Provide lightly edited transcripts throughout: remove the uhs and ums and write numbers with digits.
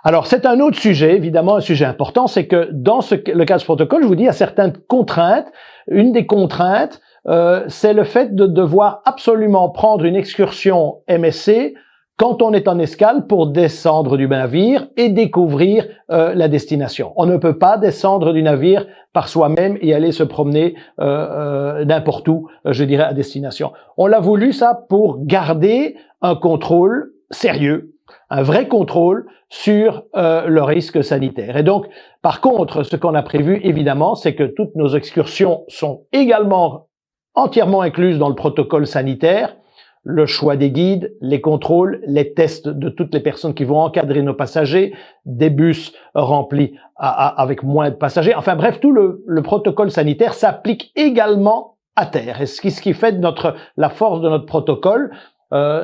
Alors, c'est un autre sujet, évidemment, un sujet important, c'est que dans le cas de ce protocole, je vous dis, il y a certaines contraintes. Une des contraintes, c'est le fait de devoir absolument prendre une excursion MSC quand on est en escale pour descendre du navire et découvrir la destination. On ne peut pas descendre du navire par soi-même et aller se promener n'importe où, je dirais, à destination. On l'a voulu, ça, pour garder un contrôle sérieux, un vrai contrôle sur le risque sanitaire. Et donc, par contre, ce qu'on a prévu, évidemment, c'est que toutes nos excursions sont également entièrement incluses dans le protocole sanitaire. Le choix des guides, les contrôles, les tests de toutes les personnes qui vont encadrer nos passagers, des bus remplis avec moins de passagers. Enfin bref, tout le protocole sanitaire s'applique également à terre. Et ce qui fait la force de notre protocole,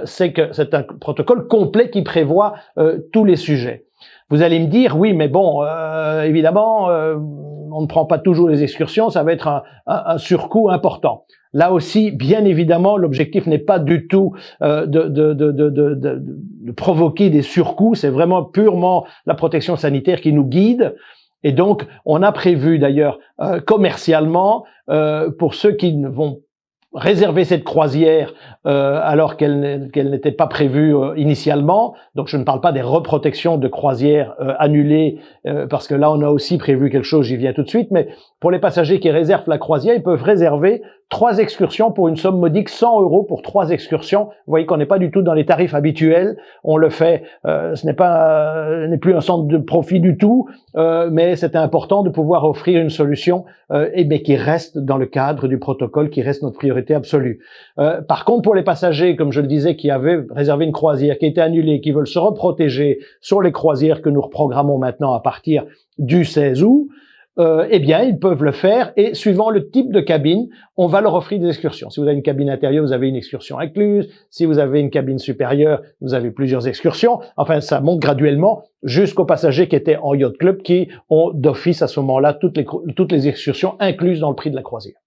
c'est que c'est un protocole complet qui prévoit tous les sujets. Vous allez me dire, oui, mais bon, évidemment, on ne prend pas toujours les excursions, ça va être un surcoût important. Là aussi, bien évidemment, l'objectif n'est pas du tout de provoquer des surcoûts, c'est vraiment purement la protection sanitaire qui nous guide. Et donc, on a prévu d'ailleurs commercialement, pour ceux qui vont réserver cette croisière alors qu'elle n'était pas prévue initialement. Donc je ne parle pas des reprotections de croisières annulées parce que là on a aussi prévu quelque chose, j'y viens tout de suite, mais pour les passagers qui réservent la croisière, ils peuvent réserver 3 excursions pour une somme modique, 100 € pour 3 excursions. Vous voyez qu'on n'est pas du tout dans les tarifs habituels, on le fait, ce n'est plus un centre de profit du tout, mais c'était important de pouvoir offrir une solution mais qui reste dans le cadre du protocole, qui reste notre priorité absolue. Par contre, pour les passagers, comme je le disais, qui avaient réservé une croisière, qui était annulée, qui veulent se reprotéger sur les croisières que nous reprogrammons maintenant à partir du 16 août, eh bien, ils peuvent le faire et suivant le type de cabine, on va leur offrir des excursions. Si vous avez une cabine intérieure, vous avez une excursion incluse. Si vous avez une cabine supérieure, vous avez plusieurs excursions. Enfin, ça monte graduellement jusqu'aux passagers qui étaient en yacht club qui ont d'office à ce moment-là toutes les excursions incluses dans le prix de la croisière.